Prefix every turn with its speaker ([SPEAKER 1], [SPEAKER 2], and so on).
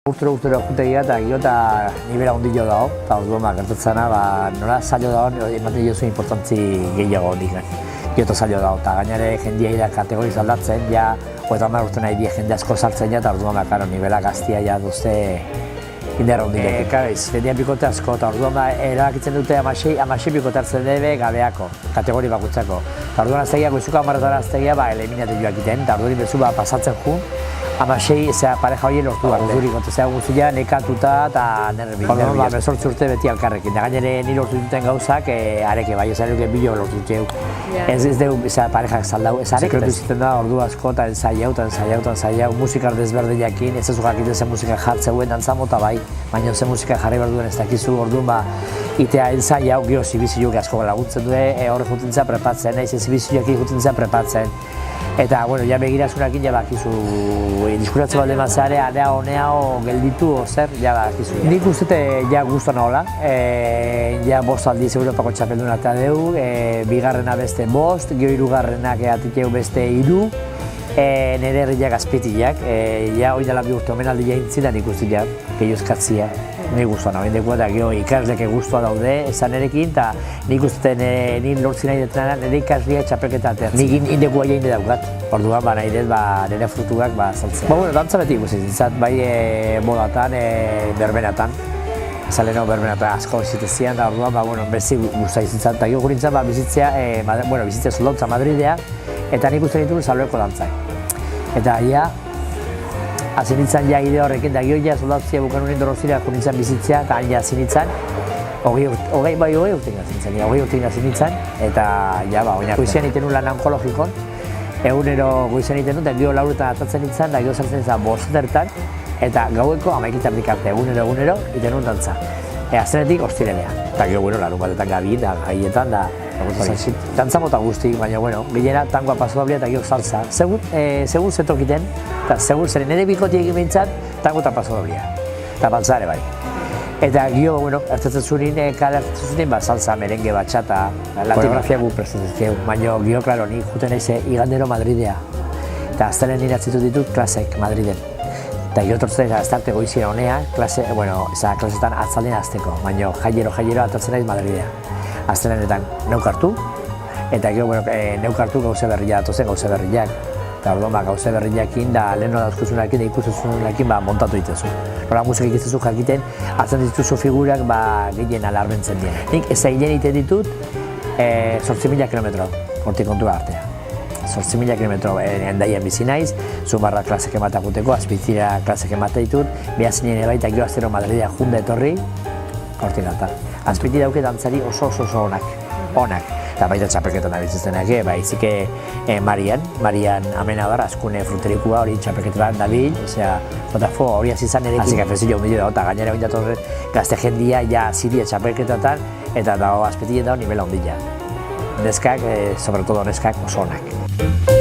[SPEAKER 1] Urtero jutegia eta gero eta nibela ondillo dago, eta orduan gertatzena, nola zailo dago, ematen jozu importantzi gehiago hondik. Gero eta zailo dago, eta gainare jendia ira kategoriz aldatzen, ja, hogeita hamar urte nahi die jende asko sartzen ja, eta orduan nibela gaztia ja duzte inderra hondik. Jendia bikote asko, eta orduan erabakitzen dute amasei bikote hartzen debe gabeako, kategori bakutzako. Eta orduan aztegiak, goizuko amaretara aztegia, eliminatu joak iten, eta orduan bezu pasatzen jun, amasei, pareja hori lortu arte. Ordurik, guztia nekatuta eta nerbi. Orduan, bezortzi urte beti alkarrekin. Da gainere ni lortu duten gauzak, areke bai, ez aruke bilo lortu duteu. Ez dugu parejak zaldau, ez arek. Sekretu izten da, ordu asko eta ensaiau, musikar desberdinekin, ez ez jakiten zen musika jartzeuen dantzamota bai, baina zen musika jarri behar duen ez dakizu, orduan itea ensaiau, gero zibizioak asko laguntzen du, horre jutintzea prepatzen, zibizioak jutintzea prepatzen. Eta, ja begirasunakin ja bakizu, diskuratzen balde mazare, anea honea gelditu o zer, ja bakizu. Nik ustete ja guztua nagoela, ja 5 aldiz Europako txapeldun eta deu, bigarrena beste 5, gero hirugarrenak atikeu beste 3, nire herriak azpitiak, ja hori dela bi urte omenaldi jaintzidan ikusti ja, gehiozkatzia. Nik guztua nago, indeko eta gero ikasleke guztua daude, esan erekin, eta nik ustetan nik lortzen nahi detena nire ikasliak txapelketa ateatzen. Nik indeko aia inde daukat, orduan nahi dut nire frutuak saltzea. Dantza beti ikusi zintzat, bai modatan, berbenatan. Zaleno berbenatan asko bizitezian, eta orduan bezi guztai zintzat. Eta gero gurintzen bizitzea Zoldautza Madridea, eta nik uste dituen Salbeko dantzai. Eta hasi nintzen ja ide horrekin, da gero ja Zoldautzia bukan unien Dorosira nintzen bizitzea, eta ja hasi nintzen, hogei urtein hasi nintzen, eta oinak. Goizean iten lan onkologikon, egunero goizean iten eta gero lauretan atatzen nintzen, da gero sartzen nintzen bostetan, eta gaueko 11 arte, egunero iten dantza. Aztenetik ostirelea, eta gero larun batetan gabi, da gaietan, da dantza mota guztik, baina gehiena tangoa pasodablia eta gero salsa. Segur zetokiten, eta segur zeren nire bikotiek behintzat, tango eta pasodablia, eta baltzare bai. Eta gero, ertzatzen zuen, kale ertzatzen zuen, salsa, merengue, batxata, latinografia gu prestatzen, baina gero, klaro, nik juten eize igandero Madridea, eta aztelen iratzitu ditut klasek Madriden. Eta gero tortzen aztarte goizien honea, klasetan atzaldien azteko, baina jaiero atatzen naiz Madridea. Aztelenetan neuk hartu, eta gero neuk hartu gauze berriak datozen gauze berriak. Eta orduan gauze berriakin da leheno dauzkuzunakin da ikuzuzunakin montatu ditezu. Nola musik ikiztezu jakiten, hartzen dituzu figurak gehien alarbentzen dien. Nik ez egin egiten ditut 8.000 kilometro, hortik kontua artea. 8.000 kilometro endaian bizi naiz, Zumarra klasek ematak guteko, Azpitira klasek ematak ditut, behazinen ebaita gero aztero Madridea junda etorri, hortik alta. Azpitira dauke dantzari oso onak. Eta baita txapelketan abitziztenak, izike Marian Amenabar, azkune fruterikua hori txapelketan dabil, hori azizan ere azik afezio jau medio dago, eta gainera hori datorren gazte jendia ziria txapelketatan, eta Azpitira dago nivela ondila. Neskak, sobre todo neskak, oso onak.